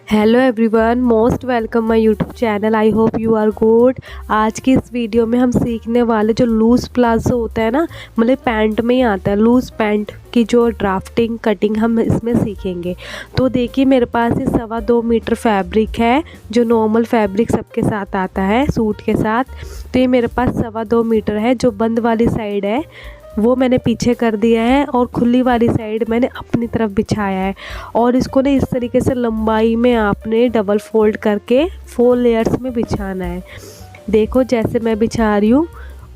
Hello everyone, most welcome my YouTube channel. I hope you are good. आज की इस video में हम सीखने वाले जो लूज़ प्लाजो होता है ना, मतलब पैंट में ही आता है, लूज़ पैंट की जो ड्राफ्टिंग कटिंग हम इसमें सीखेंगे। तो देखिए मेरे पास ये 2.25 मीटर फैब्रिक है, जो नॉर्मल फैब्रिक सबके साथ आता है सूट के साथ। तो ये मेरे पास 2.25 मीटर है। जो बंद वाली साइड है वो मैंने पीछे कर दिया है और खुली वाली साइड मैंने अपनी तरफ बिछाया है। और इसको ना इस तरीके से लंबाई में आपने डबल फोल्ड करके 4 लेयर्स में बिछाना है। देखो जैसे मैं बिछा रही हूँ।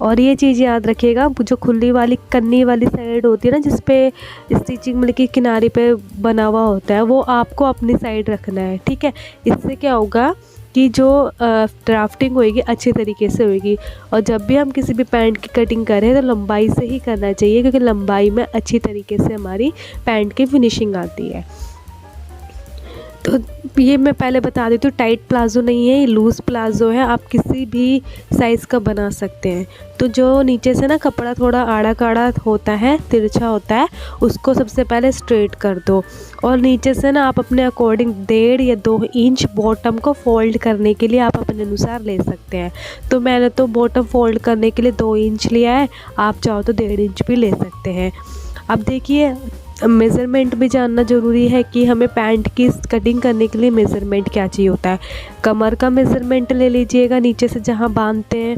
और ये चीज़ याद रखिएगा, जो खुली वाली कन्नी वाली साइड होती है ना, जिस पे स्टिचिंग मतलब कि किनारे पे बना हुआ होता है, वो आपको अपनी साइड रखना है। ठीक है, इससे क्या होगा कि जो ड्राफ्टिंग होएगी अच्छी तरीके से होएगी। और जब भी हम किसी भी पैंट की कटिंग करें तो लंबाई से ही करना चाहिए, क्योंकि लंबाई में अच्छी तरीके से हमारी पैंट की फिनिशिंग आती है। तो ये मैं पहले बता देती हूँ, टाइट प्लाज़ो नहीं है, ये लूज़ प्लाज़ो है। आप किसी भी साइज़ का बना सकते हैं। तो जो नीचे से ना कपड़ा थोड़ा आड़ा काड़ा होता है, तिरछा होता है, उसको सबसे पहले स्ट्रेट कर दो। और नीचे से ना आप अपने अकॉर्डिंग 1.5 या 2 इंच बॉटम को फोल्ड करने के लिए आप अपने अनुसार ले सकते हैं। तो मैंने तो बॉटम फोल्ड करने के लिए 2 इंच लिया है, आप चाहो तो 1.5 इंच भी ले सकते हैं। अब देखिए, मेज़रमेंट भी जानना ज़रूरी है कि हमें पैंट की कटिंग करने के लिए मेज़रमेंट क्या चाहिए होता है। कमर का मेज़रमेंट ले लीजिएगा, नीचे से जहाँ बांधते हैं,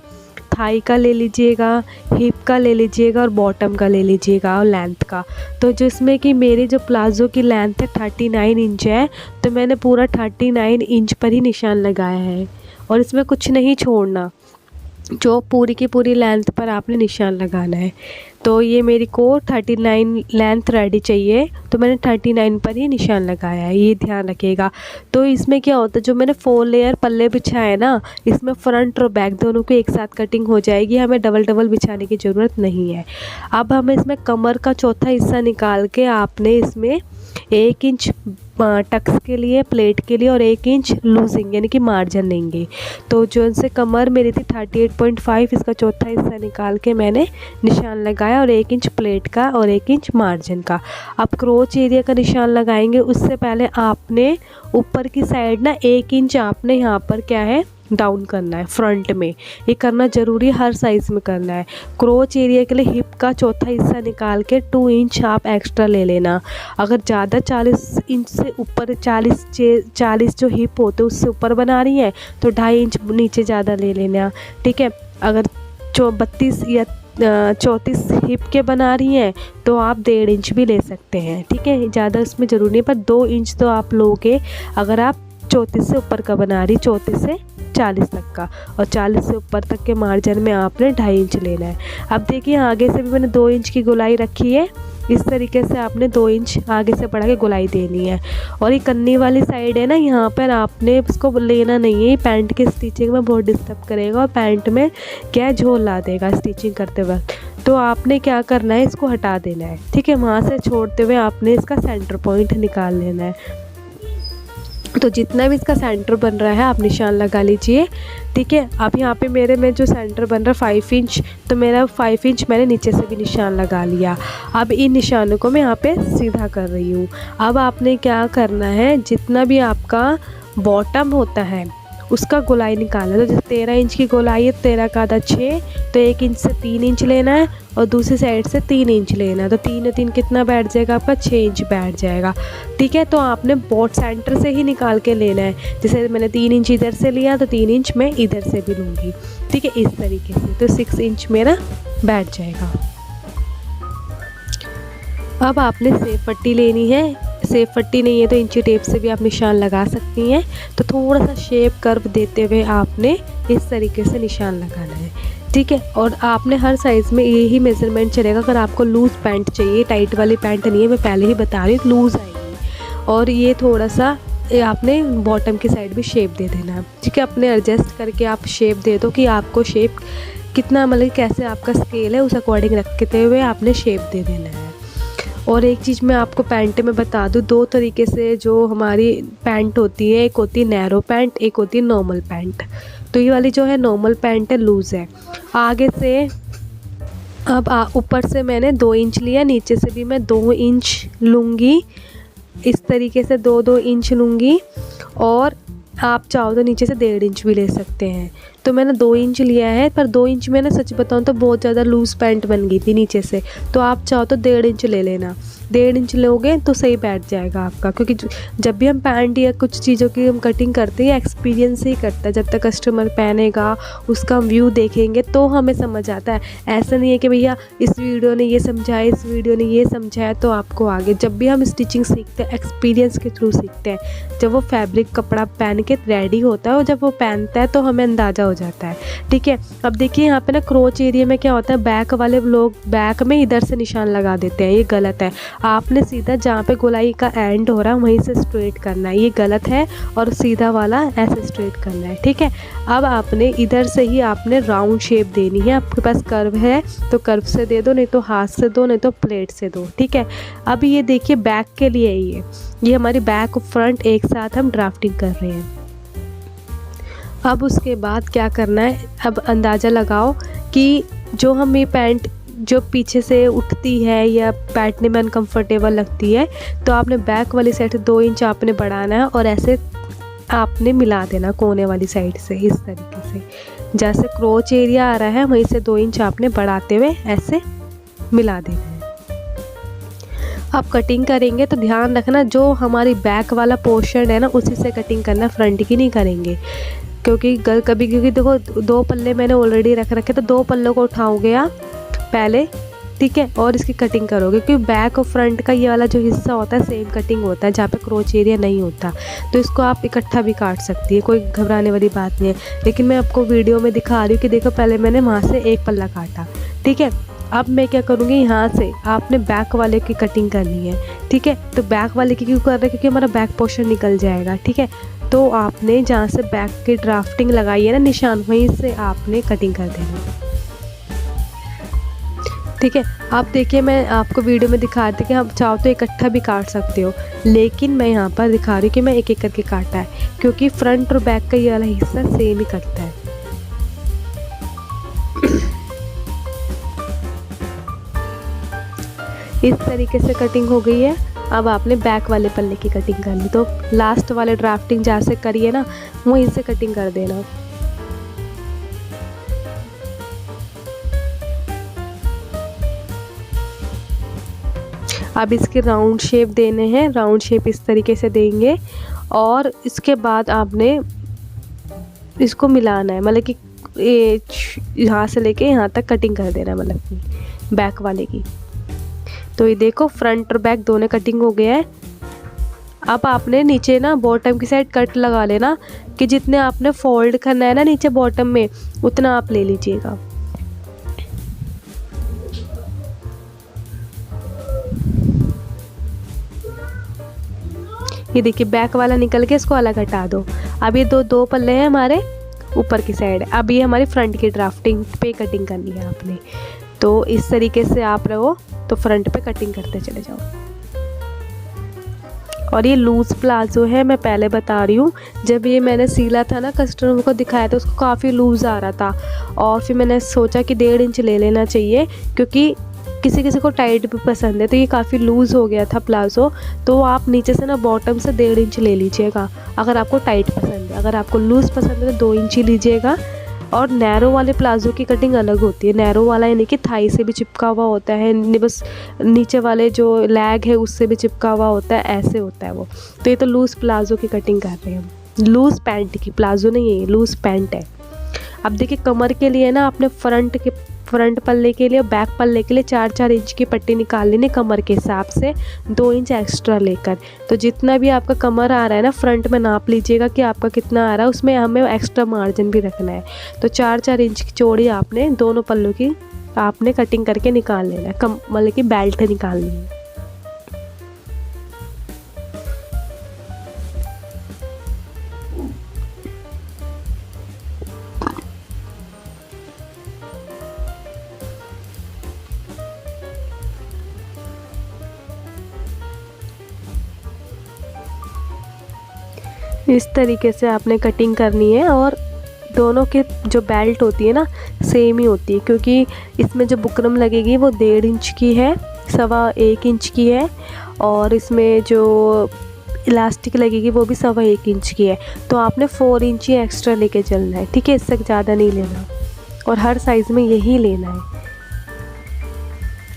थाई का ले लीजिएगा, हिप का ले लीजिएगा और बॉटम का ले लीजिएगा, और लेंथ का। तो जिसमें कि मेरी जो प्लाज़ो की लेंथ है 39 इंच है, तो मैंने पूरा 39 इंच पर ही निशान लगाया है। और इसमें कुछ नहीं छोड़ना, जो पूरी की पूरी लेंथ पर आपने निशान लगाना है। तो ये मेरी को 39 लेंथ रेडी चाहिए, तो मैंने 39 पर ही निशान लगाया है, ये ध्यान रखिएगा। तो इसमें क्या होता है, जो मैंने 4 लेयर पल्ले बिछाए है ना, इसमें फ्रंट और बैक दोनों की एक साथ कटिंग हो जाएगी, हमें डबल डबल बिछाने की ज़रूरत नहीं है। अब हमें इसमें कमर का चौथा हिस्सा निकाल के आपने इसमें 1 इंच टक्स के लिए, प्लेट के लिए, और 1 इंच लूजिंग यानी कि मार्जिन लेंगे। तो जो इनसे कमर मेरी थी 38.5, इसका चौथा हिस्सा निकाल के मैंने निशान लगाया, और 1 इंच प्लेट का और 1 इंच मार्जिन का। अब क्रोच एरिया का निशान लगाएंगे, उससे पहले आपने ऊपर की साइड ना 1 इंच आपने यहाँ पर क्या है डाउन करना है फ्रंट में। ये करना ज़रूरी है, हर साइज़ में करना है। क्रोच एरिया के लिए हिप का चौथा हिस्सा निकाल के 2 इंच आप एक्स्ट्रा ले लेना। अगर ज़्यादा 40 इंच से ऊपर 40 जो हिप होते हैं उससे ऊपर बना रही हैं तो 2.5 इंच नीचे ज़्यादा ले लेना। ठीक है, अगर 32 या 34 हिप के बना रही हैं तो आप 1.5 इंच भी ले सकते हैं। ठीक है, ज़्यादा इसमें ज़रूरी नहीं, पर 2 इंच तो आप लोगे अगर आप 34 से ऊपर का बना रही, 34 से 40 तक का। और 40 से ऊपर तक के मार्जिन में आपने 2.5 इंच लेना है। अब देखिए, आगे से भी मैंने 2 इंच की गोलाई रखी है, इस तरीके से आपने 2 इंच आगे से बढ़ा के गोलाई देनी है। और ये कन्नी वाली साइड है ना, यहाँ पर आपने इसको लेना नहीं है, पैंट के स्टिचिंग में बहुत डिस्टर्ब करेगा और पैंट में क्या झोल ला देगा स्टिचिंग करते वक्त। तो आपने क्या करना है, इसको हटा देना है। ठीक है, वहाँ से छोड़ते हुए आपने इसका सेंटर पॉइंट निकाल लेना है। तो जितना भी इसका सेंटर बन रहा है आप निशान लगा लीजिए। ठीक है, अब यहाँ पे मेरे में जो सेंटर बन रहा है 5 इंच, तो मेरा 5 इंच मैंने नीचे से भी निशान लगा लिया। अब इन निशानों को मैं यहाँ पे सीधा कर रही हूँ। अब आपने क्या करना है, जितना भी आपका बॉटम होता है उसका गोलाई निकालना है। तो जैसे 13 इंच की गोलाई है, 13 का आधा 6, तो 1 इंच से 3 इंच लेना है और दूसरी साइड से 3 इंच लेना है। तो 3 और 3 कितना बैठ जाएगा आपका, 6 इंच बैठ जाएगा। ठीक है, तो आपने बॉट सेंटर से ही निकाल के लेना है। जैसे मैंने 3 इंच इधर से लिया तो 3 इंच मैं इधर से भी लूँगी। ठीक है, इस तरीके से, तो 6 इंच मेरा बैठ जाएगा। अब आपने सेफ पट्टी लेनी है। सेफ पट्टी नहीं है तो इंची टेप से भी आप निशान लगा सकती हैं। तो थोड़ा सा शेप कर्व देते हुए आपने इस तरीके से निशान लगाना है। ठीक है, और आपने हर साइज़ में यही मेज़रमेंट चलेगा। अगर आपको लूज़ पैंट चाहिए, टाइट वाली पैंट नहीं है, मैं पहले ही बता रही हूँ, लूज़ आएगी। और ये थोड़ा सा आपने बॉटम की साइड भी शेप दे देना। ठीक है, अपने एडजस्ट करके आप शेप दे दो कि आपको शेप कितना, मतलब कैसे आपका स्केल है उस अकॉर्डिंग रखते हुए आपने शेप दे देना है। और एक चीज़ मैं आपको पैंट में बता दूँ, 2 तरीके से जो हमारी पैंट होती है, एक होती है नैरो पैंट, एक होती है नॉर्मल पैंट। तो ये वाली जो है नॉर्मल पैंट है, लूज़ है। आगे से अब ऊपर से मैंने 2 इंच लिया, नीचे से भी मैं 2 इंच लूँगी। इस तरीके से 2-2 इंच लूँगी और आप चाहो तो नीचे से 1.5 इंच भी ले सकते हैं। तो मैंने 2 इंच लिया है, पर 2 इंच में ना सच बताऊँ तो बहुत ज़्यादा लूज़ पैंट बन गई थी नीचे से, तो आप चाहो तो 1.5 इंच ले लेना। 1.5 इंच लोगे तो सही बैठ जाएगा आपका, क्योंकि जब भी हम पैंट या कुछ चीज़ों की हम कटिंग करते हैं एक्सपीरियंस से ही करता है। जब तक कस्टमर पहनेगा उसका हम व्यू देखेंगे तो हमें समझ आता है। ऐसा नहीं है कि भैया इस वीडियो ने ये समझाया, इस वीडियो ने ये समझाया तो आपको आगे। जब भी हम स्टिचिंग सीखते हैं एक्सपीरियंस के थ्रू सीखते हैं। जब वो फैब्रिक कपड़ा पहन के रेडी होता है और जब वो पहनता है तो हमें अंदाज़ा हो जाता है। ठीक है, अब देखिए यहाँ पे ना क्रोच एरिया में क्या होता है, बैक वाले लोग बैक में इधर से निशान लगा देते हैं, ये गलत है। आपने सीधा जहाँ पे गोलाई का एंड हो रहा है वहीं से स्ट्रेट करना है, ये गलत है। और सीधा वाला ऐसे स्ट्रेट करना है। ठीक है, अब आपने इधर से ही आपने राउंड शेप देनी है। आपके पास कर्व है तो कर्व से दे दो, नहीं तो हाथ से दो, नहीं तो प्लेट से दो। ठीक है, अब ये देखिए बैक के लिए ये हमारी बैक और फ्रंट एक साथ हम ड्राफ्टिंग कर रहे हैं। अब उसके बाद क्या करना है, अब अंदाज़ा लगाओ कि जो हम ये पैंट जो पीछे से उठती है या बैठने में अनकंफर्टेबल लगती है, तो आपने बैक वाली साइड से 2 इंच आपने बढ़ाना है और ऐसे आपने मिला देना कोने वाली साइड से, इस तरीके से। जैसे क्रोच एरिया आ रहा है वहीं से 2 इंच आपने बढ़ाते हुए ऐसे मिला देना है। आप कटिंग करेंगे तो ध्यान रखना जो हमारी बैक वाला पोर्शन है ना उसी से कटिंग करना, फ्रंट की नहीं करेंगे। क्योंकि देखो 2 पल्ले मैंने ऑलरेडी रख रखे, तो 2 पल्लों को उठाओगे आप पहले, ठीक है, और इसकी कटिंग करोगे। क्योंकि बैक और फ्रंट का ये वाला जो हिस्सा होता है सेम कटिंग होता है, जहाँ पे क्रोच एरिया नहीं होता, तो इसको आप इकट्ठा भी काट सकती है, कोई घबराने वाली बात नहीं है। लेकिन मैं आपको वीडियो में दिखा रही हूँ कि देखो पहले मैंने वहाँ से एक पल्ला काटा। ठीक है, अब मैं क्या करूँगी, यहाँ से आपने बैक वाले की कटिंग करनी है। ठीक है, तो बैक वाले की क्यों कर रहे हैं, क्योंकि हमारा बैक पोर्शन निकल जाएगा। ठीक है, तो आपने जहाँ से बैक की ड्राफ्टिंग लगाई है ना निशान, वहीं से आपने कटिंग कर देना। ठीक है, आप देखिए मैं आपको वीडियो में दिखा रही थी कि आप चाहो तो इकट्ठा भी काट सकते हो, लेकिन मैं यहाँ पर दिखा रही हूँ कि मैं एक एक करके काटा है, क्योंकि फ्रंट और बैक का ये वाला हिस्सा सेम ही कटता है। इस तरीके से कटिंग हो गई है। अब आपने बैक वाले पल्ले की कटिंग करनी, तो लास्ट वाले ड्राफ्टिंग जहाँ से करिए ना वहीं से कटिंग कर देना। अब इसके राउंड शेप देने हैं, राउंड शेप इस तरीके से देंगे और इसके बाद आपने इसको मिलाना है, मतलब कि यहाँ से लेके यहाँ तक कटिंग कर देना है, मतलब कि बैक वाले की। तो ये देखो फ्रंट और बैक दोनों कटिंग हो गया है। अब आपने नीचे ना बॉटम की साइड कट लगा लेना, कि जितने आपने फोल्ड करना है ना नीचे बॉटम में उतना आप ले लीजिएगा। ये देखिए बैक वाला निकल के इसको अलग हटा दो। अब ये दो पल्ले हैं हमारे ऊपर की साइड, अब ये हमारी फ्रंट की ड्राफ्टिंग पे कटिंग करनी है आपने। तो इस तरीके से आप रहो तो फ्रंट पे कटिंग करते चले जाओ। और ये लूज़ प्लाजो है, मैं पहले बता रही हूँ, जब ये मैंने सिला था ना कस्टमर को दिखाया था उसको काफ़ी लूज़ आ रहा था, और फिर मैंने सोचा कि 1.5 इंच ले लेना चाहिए, क्योंकि किसी किसी को टाइट भी पसंद है। तो ये काफ़ी लूज़ हो गया था प्लाजो, तो आप नीचे से ना बॉटम से 1.5 इंच ले लीजिएगा अगर आपको टाइट पसंद है। अगर आपको लूज़ पसंद है तो 2 इंच ही लीजिएगा। और नैरो वाले प्लाजो की कटिंग अलग होती है। नैरो वाला यानी कि थाई से भी चिपका हुआ होता है, बस नीचे वाले जो लैग है उससे भी चिपका हुआ होता है, ऐसे होता है वो। तो ये तो लूज़ प्लाजो की कटिंग कर रहे हैं हम, लूज़ पैंट की, प्लाजो नहीं है, लूज़ पैंट है। अब देखिए कमर के लिए ना आपने फ्रंट पल्ले के लिए, बैक पल्ले के लिए 4-4 इंच की पट्टी निकाल लेनी कमर के हिसाब से, 2 इंच एक्स्ट्रा लेकर। तो जितना भी आपका कमर आ रहा है ना फ्रंट में नाप लीजिएगा कि आपका कितना आ रहा है, उसमें हमें एक्स्ट्रा मार्जिन भी रखना है। तो 4-4 इंच की चौड़ी आपने दोनों पल्लों की आपने कटिंग करके निकाल लेना है, मतलब कि बेल्ट निकालनी है। इस तरीके से आपने कटिंग करनी है, और दोनों के जो बेल्ट होती है ना सेम ही होती है, क्योंकि इसमें जो बुकरम लगेगी वो 1.5 इंच की है, 1.25 इंच की है, और इसमें जो इलास्टिक लगेगी वो भी 1.25 इंच की है, तो आपने 4 इंच ही एक्स्ट्रा लेके चलना है, ठीक है, इससे ज़्यादा नहीं लेना और हर साइज़ में यही लेना है।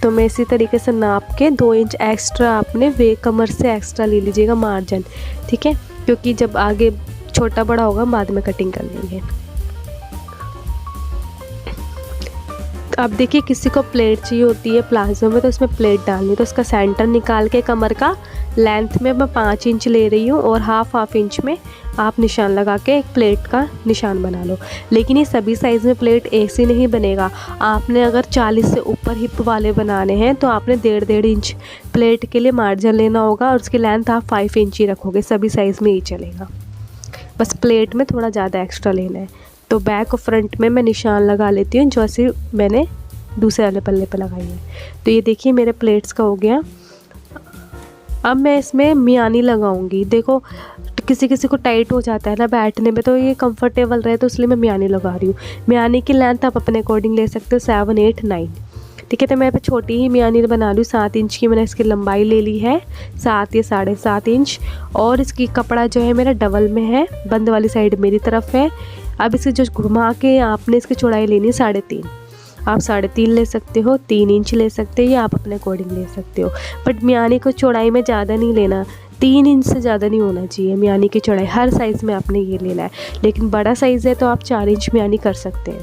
तो मैं इसी तरीके से नाप के 2 इंच एक्स्ट्रा आपने वे कमर से एक्स्ट्रा ले लीजिएगा मार्जिन, ठीक है, क्योंकि जब आगे छोटा बड़ा होगा हम बाद में कटिंग कर लेंगे। अब देखिए किसी को प्लेट चाहिए होती है प्लाजो में, तो इसमें प्लेट डालनी है, तो इसका सेंटर निकाल के कमर का लेंथ में मैं 5 इंच ले रही हूँ और हाफ इंच में आप निशान लगा के एक प्लेट का निशान बना लो। लेकिन ये सभी साइज़ में प्लेट एक सी नहीं बनेगा, आपने अगर 40 से ऊपर हिप वाले बनाने हैं तो आपने 1.5 इंच प्लेट के लिए मार्जिन लेना होगा और उसकी लेंथ आप 5 इंच ही रखोगे, सभी साइज़ में ही चलेगा, बस प्लेट में थोड़ा ज़्यादा एक्स्ट्रा लेना है। तो बैक और फ्रंट में मैं निशान लगा लेती हूँ जैसे मैंने दूसरे वाले पल्ले पे लगाई है। तो ये देखिए मेरे प्लेट्स का हो गया। अब मैं इसमें मियानी लगाऊंगी। देखो किसी किसी को टाइट हो जाता है ना बैठने में, तो ये कंफर्टेबल रहे तो इसलिए मैं मियानी लगा रही हूँ। मियानी की लेंथ आप अपने अकॉर्डिंग ले सकते हो, 7, 8, 9, ठीक है। तो मैं पे छोटी ही मियानी बना रही हूँ, 7 इंच की मैंने इसकी लंबाई ले ली है, 7 या 7.5 इंच। और इसकी कपड़ा जो है मेरा डबल में है, बंद वाली साइड मेरी तरफ है। अब इसे जो घुमा के आपने इसकी चौड़ाई लेनी है 3.5, आप 3.5 ले सकते हो, 3 इंच ले सकते हो या आप अपने अकॉर्डिंग ले सकते हो। बट मियानी को चौड़ाई में ज़्यादा नहीं लेना, 3 इंच से ज़्यादा नहीं होना चाहिए मियानी की चौड़ाई, हर साइज़ में आपने ये लेना है। लेकिन बड़ा साइज़ है तो आप 4 इंच मियानी कर सकते हैं,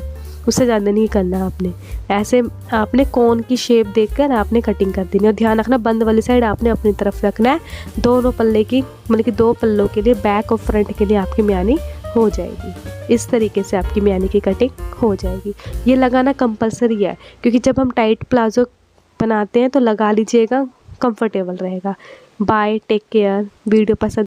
उससे ज़्यादा नहीं करना आपने। ऐसे आपने कोन की शेप देखकर आपने कटिंग कर देनी है। और ध्यान रखना बंद वाली साइड आपने अपनी तरफ रखना है। दोनों पल्ले की मतलब कि 2 पल्लों के लिए बैक और फ्रंट के लिए आपकी मियानी हो जाएगी। इस तरीके से आपकी मियानी की कटिंग हो जाएगी। ये लगाना कंपलसरी है क्योंकि जब हम टाइट प्लाजो बनाते हैं तो लगा लीजिएगा, कंफर्टेबल रहेगा। Bye, take care. वीडियो पसंद